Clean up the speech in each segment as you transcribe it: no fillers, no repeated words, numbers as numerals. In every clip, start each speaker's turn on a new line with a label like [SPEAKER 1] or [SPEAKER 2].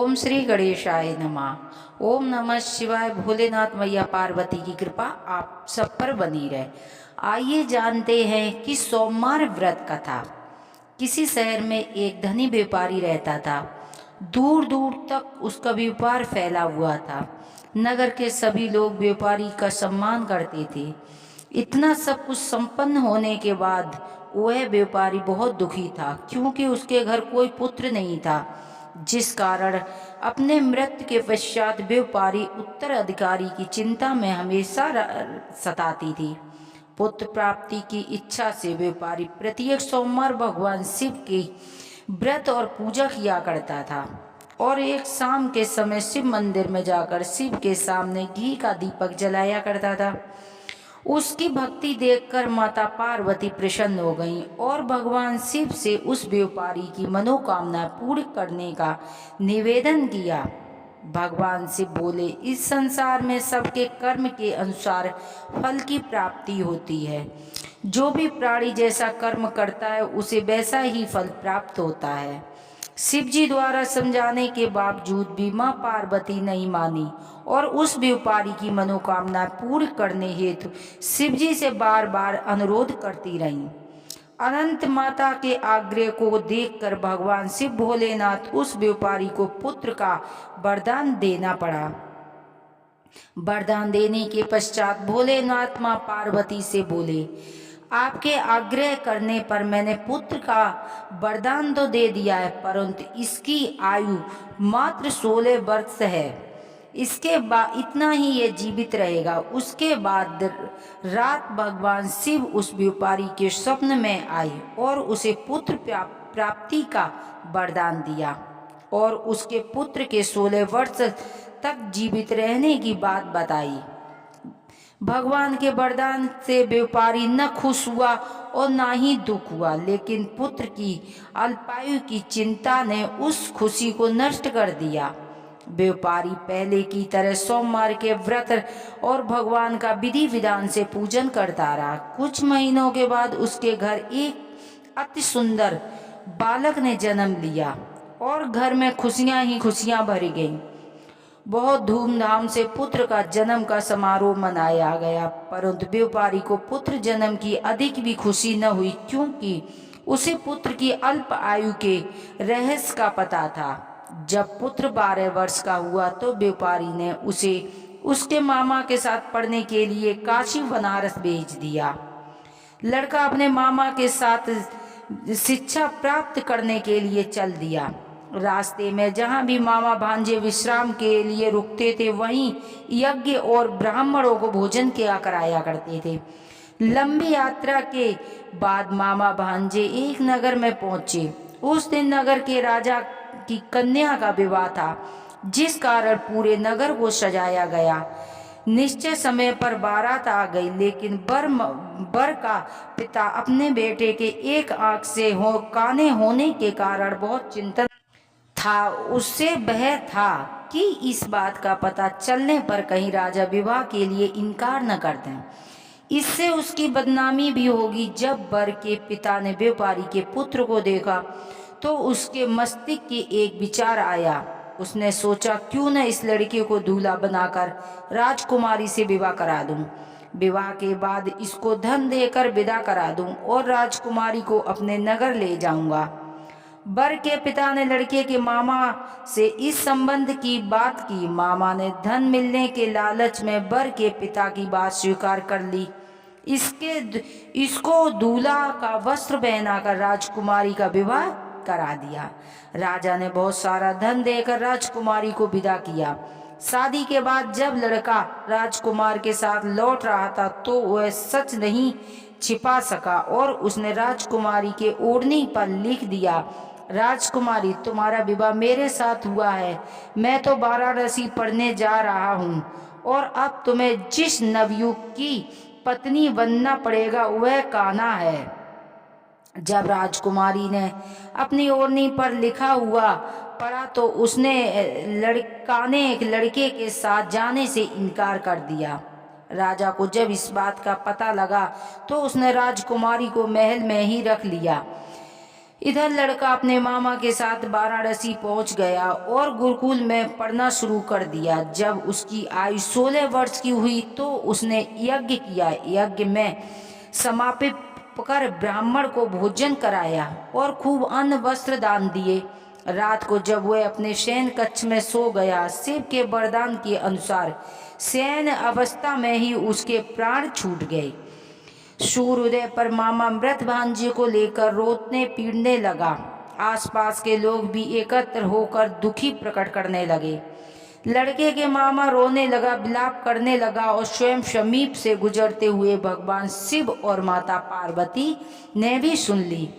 [SPEAKER 1] ओम श्री गणेशाय नमः। ओम नमः शिवाय। भोलेनाथ मैया पार्वती की कृपा आप सब पर बनी रहे। आइए जानते हैं कि सोमवार व्रत कथा। किसी शहर में एक धनी व्यापारी रहता था। दूर दूर तक उसका व्यापार फैला हुआ था। नगर के सभी लोग व्यापारी का सम्मान करते थे। इतना सब कुछ संपन्न होने के बाद वह व्यापारी बहुत दुखी था, क्योंकि उसके घर कोई पुत्र नहीं था, जिस कारण अपने मृत्यु के पश्चात व्यापारी उत्तराधिकारी की चिंता में हमेशा सताती थी। पुत्र प्राप्ति की इच्छा से व्यापारी प्रत्येक सोमवार भगवान शिव की व्रत और पूजा किया करता था और एक शाम के समय शिव मंदिर में जाकर शिव के सामने घी का दीपक जलाया करता था। उसकी भक्ति देखकर माता पार्वती प्रसन्न हो गईं और भगवान शिव से उस व्यापारी की मनोकामना पूर्ण करने का निवेदन किया। भगवान शिव बोले, इस संसार में सबके कर्म के अनुसार फल की प्राप्ति होती है। जो भी प्राणी जैसा कर्म करता है उसे वैसा ही फल प्राप्त होता है। शिव जी द्वारा समझाने के बावजूद भी मां पार्वती नहीं मानी और उस व्यापारी की मनोकामना पूर्ण करने हेतु शिव जी से बार बार अनुरोध करती रहीं। अनंत माता के आग्रह को देखकर भगवान शिव भोलेनाथ उस व्यापारी को पुत्र का वरदान देना पड़ा। वरदान देने के पश्चात भोलेनाथ मां पार्वती से बोले, आपके आग्रह करने पर मैंने पुत्र का वरदान तो दे दिया है, परंतु इसकी आयु मात्र 16 वर्ष है। इसके बाद इतना ही ये जीवित रहेगा। उसके बाद रात भगवान शिव उस व्यापारी के स्वप्न में आए और उसे पुत्र प्राप्ति का वरदान दिया और उसके पुत्र के 16 वर्ष तक जीवित रहने की बात बताई। भगवान के वरदान से व्यापारी न खुश हुआ और न ही दुख हुआ, लेकिन पुत्र की अल्पायु की चिंता ने उस खुशी को नष्ट कर दिया। व्यापारी पहले की तरह सोमवार के व्रत और भगवान का विधि विधान से पूजन करता रहा। कुछ महीनों के बाद उसके घर एक अति सुंदर बालक ने जन्म लिया और घर में खुशियां ही खुशियां भरी गईं। बहुत धूमधाम से पुत्र का जन्म का समारोह मनाया गया, परंतु व्यापारी को पुत्र जन्म की अधिक भी खुशी न हुई, क्योंकि उसे पुत्र की अल्प आयु के रहस्य का पता था। जब पुत्र 12 वर्ष का हुआ तो व्यापारी ने उसे उसके मामा के साथ पढ़ने के लिए काशी बनारस भेज दिया। लड़का अपने मामा के साथ शिक्षा प्राप्त करने के लिए चल दिया। रास्ते में जहाँ भी मामा भांजे विश्राम के लिए रुकते थे, वहीं यज्ञ और ब्राह्मणों को भोजन किया कराया करते थे। लंबी यात्रा के बाद मामा भांजे एक नगर में पहुंचे। उस दिन नगर के राजा की कन्या का विवाह था, जिस कारण पूरे नगर को सजाया गया। निश्चय समय पर बारात आ गई, लेकिन बर का पिता अपने बेटे के एक आंख से काने होने के कारण बहुत चिंतित था। उससे भय था कि इस बात का पता चलने पर कहीं राजा विवाह के लिए इनकार न कर दें, इससे उसकी बदनामी भी होगी। जब बर के पिता ने व्यापारी के पुत्र को देखा तो उसके मस्तिष्क में एक विचार आया। उसने सोचा, क्यों न इस लड़के को दूल्हा बनाकर राजकुमारी से विवाह करा दूं। विवाह के बाद इसको धन देकर विदा करा दूं और राजकुमारी को अपने नगर ले जाऊंगा। बर के पिता ने लड़के के मामा से इस संबंध की बात की। मामा ने धन मिलने के लालच में बर के पिता की बात स्वीकार कर ली। इसको दूल्हा का वस्त्र पहनाकर राजकुमारी का विवाह करा दिया। राजा ने बहुत सारा धन देकर राजकुमारी को विदा किया। शादी के बाद जब लड़का राजकुमार के साथ लौट रहा था तो वह सच नहीं छिपा सका और उसने राजकुमारी के ओढ़नी पर लिख दिया, राजकुमारी, तुम्हारा विवाह मेरे साथ हुआ है। मैं तो वाराणसी पढ़ने जा रहा हूँ और अब तुम्हें जिस नवयुवक की पत्नी बनना पड़ेगा वह कान्हा है। जब राजकुमारी ने अपनी ओढ़नी पर लिखा हुआ पढ़ा तो उसने कान्हे एक लड़के के साथ जाने से इनकार कर दिया। राजा को जब इस बात का पता लगा तो उसने राजकुमारी को महल में ही रख लिया। इधर लड़का अपने मामा के साथ वाराणसी पहुंच गया और गुरुकुल में पढ़ना शुरू कर दिया। जब उसकी आयु 16 वर्ष की हुई तो उसने यज्ञ किया। यज्ञ में समापित कर ब्राह्मण को भोजन कराया और खूब अन्न वस्त्र दान दिए। रात को जब वह अपने शयन कक्ष में सो गया, शिव के वरदान के अनुसार शयन अवस्था में ही उसके प्राण छूट गए। सूर्योदय पर मामा मृत भांजे को लेकर रोने पीटने लगा। आसपास के लोग भी एकत्र होकर दुखी प्रकट करने लगे। लड़के के मामा रोने लगा, विलाप करने लगा और स्वयं समीप से गुजरते हुए भगवान शिव और माता पार्वती ने भी सुन ली।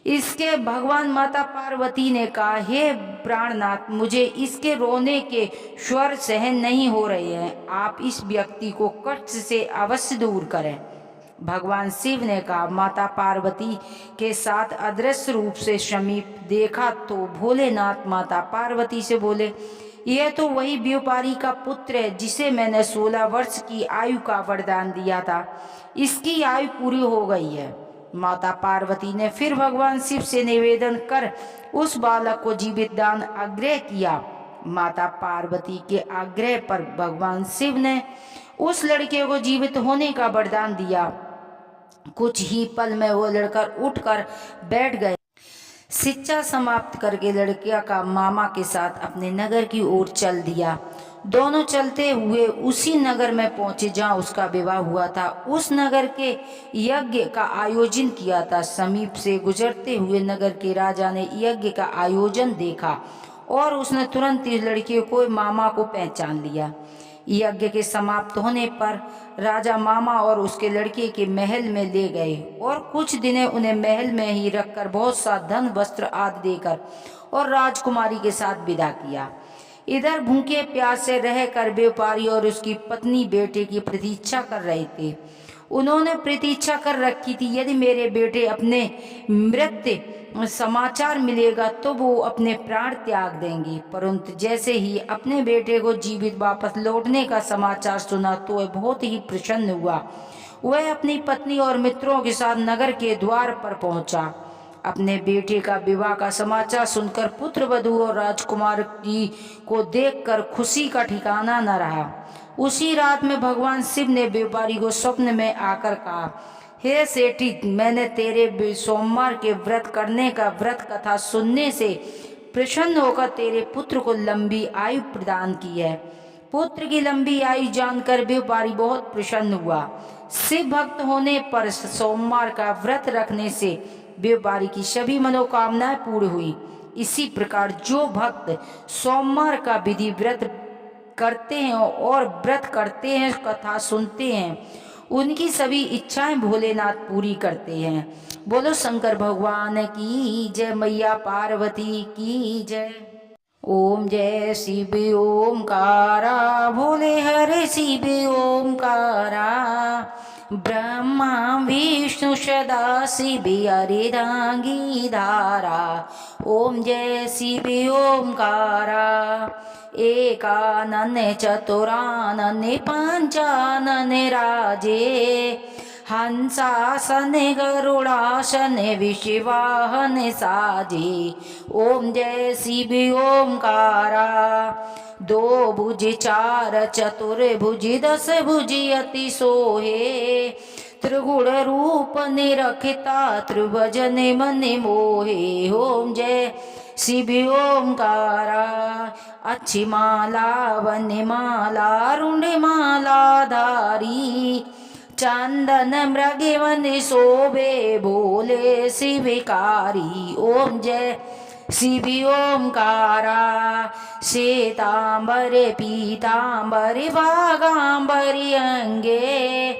[SPEAKER 1] इसके भगवान माता पार्वती ने कहा, हे प्राणनाथ, मुझे इसके रोने के स्वर सहन नहीं हो रहे हैं। आप इस व्यक्ति को कष्ट से अवश्य दूर करें। भगवान शिव ने कहा। माता पार्वती के साथ अदृश्य रूप से समीप देखा तो भोलेनाथ माता पार्वती से बोले, यह तो वही व्यापारी का पुत्र है जिसे मैंने 16 वर्ष की आयु का वरदान दिया था। इसकी आयु पूरी हो गई है। माता पार्वती ने फिर भगवान शिव से निवेदन कर उस बालक को जीवित दान आग्रह किया। माता पार्वती के आग्रह पर भगवान शिव ने उस लड़के को जीवित होने का वरदान दिया। कुछ ही पल में वो लड़का उठकर बैठ गए। शिक्षा समाप्त करके लड़किया का मामा के साथ अपने नगर की ओर चल दिया। दोनों चलते हुए उसी नगर में पहुंचे जहां उसका विवाह हुआ था। उस नगर के यज्ञ का आयोजन किया था। समीप से गुजरते हुए नगर के राजा ने यज्ञ का आयोजन देखा और उसने तुरंत इस लड़की को मामा को पहचान लिया। यज्ञ के समाप्त होने पर राजा मामा और उसके लड़के के महल में ले गए और कुछ दिन उन्हें महल में ही रखकर बहुत सा धन वस्त्र आदि देकर और राजकुमारी के साथ विदा किया। इधर भूखे प्यासे रहकर व्यापारी और उसकी पत्नी बेटे की प्रतीक्षा कर रहे थे। उन्होंने प्रतीक्षा कर रखी थी, यदि मेरे बेटे अपने मृत्यु समाचार मिलेगा तो वो अपने प्राण त्याग देंगे। परंतु जैसे ही अपने बेटे को जीवित वापस लौटने का समाचार सुना तो वह बहुत ही प्रसन्न हुआ। वह अपनी पत्नी और मित्रों के साथ नगर के द्वार पर पहुंचा। अपने बेटे का विवाह का समाचार सुनकर पुत्र वधू और राजकुमार की को देखकर खुशी का ठिकाना न रहा। उसी रात में भगवान शिव ने व्यापारी को स्वप्न में आकर कहा, हे सेठी, मैंने तेरे सोमवार के व्रत करने का व्रत कथा सुनने से प्रसन्न होकर तेरे पुत्र को लंबी आयु प्रदान की है। पुत्र की लंबी आयु जानकर व्यापारी बहुत प्रसन्न हुआ। शिव भक्त होने पर सोमवार का व्रत रखने से व्यापारी की सभी मनोकामनाएं पूरी हुई। इसी प्रकार जो भक्त सोमवार का विधि व्रत करते हैं और व्रत करते हैं, कथा सुनते हैं, उनकी सभी इच्छाएं भोलेनाथ पूरी करते हैं। बोलो शंकर भगवान की जय, मैया पार्वती की जय। ओम जय शिव ओमकारा, भोले हरे शिव ओमकारा, ब्रह्मा विष्णु सदा शिव हरिदांगी धारा। ओम जय शिव ओमकारा, एकानन चतुरानन पंचानन राजे, हंसासन गरुड़ासन विषवाहन साजे। ओम जय शिव ओमकारा, दो भुज चार चतुर्भुज दस भुज अति सोहे, त्रिगुण रूप निरखिता त्रिभजन मन मोहे। ओम जय शिव ओमकारा, अच्छी माला वनमाला रुंड माला धारी, चंदन मृगवन शोभे भोले शिवकारी। ओम जय शिव ओमकारा, श्वेतांबर पीतांबर वागांबर अंगे,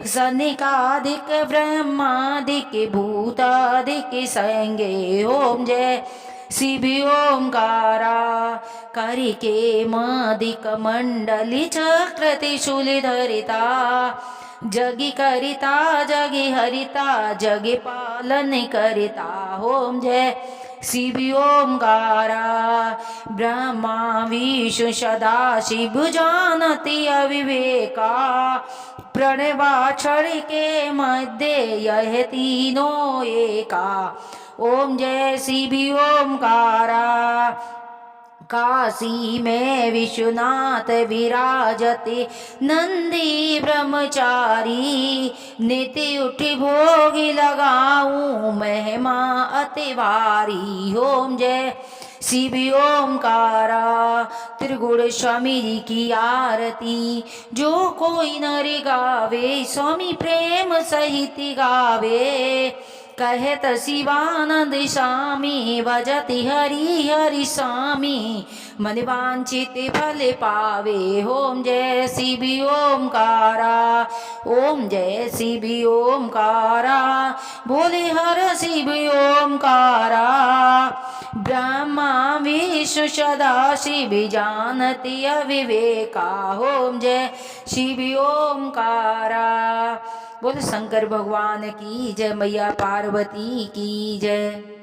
[SPEAKER 1] सनिकाधिक ब्रह्माधिक भूताधिक संगे। ओम जय शिव ओमकारा, करिके मादिक मंडली चक्र त्रिशूल धरिता, जगी करिता जगी हरिता जगी पालन करिता। ओम जय शिव ओमकारा, ब्रह्मा विष्णु सदा शिव जानती अविवेका, प्रणवाक्षर के मध्य यह तीनों एका। ओम जय शिव ओमकारा। काशी में विश्वनाथ विराजते नंदी ब्रह्मचारी, नित्य उठ भोग लगाऊं महिमा अति भारी। ओम जय शिव ओमकारा। त्रिगुण स्वामी जी की आरती जो कोई नर गावे, स्वामी प्रेम सहित गावे। कहत शिवानंद स्वामी भजति हरि हरि स्वामी, मन वांछित फल पावे। ओम जय शिव ओमकारा। ओम जय शिव ओमकारा। बोले हर शिव ओमकारा। ब्रह्मा विष्णु सदा शिव जानति अविवेका। ओम जय शिव ओमकारा। बोल शंकर भगवान की जय, मैया पार्वती की जय।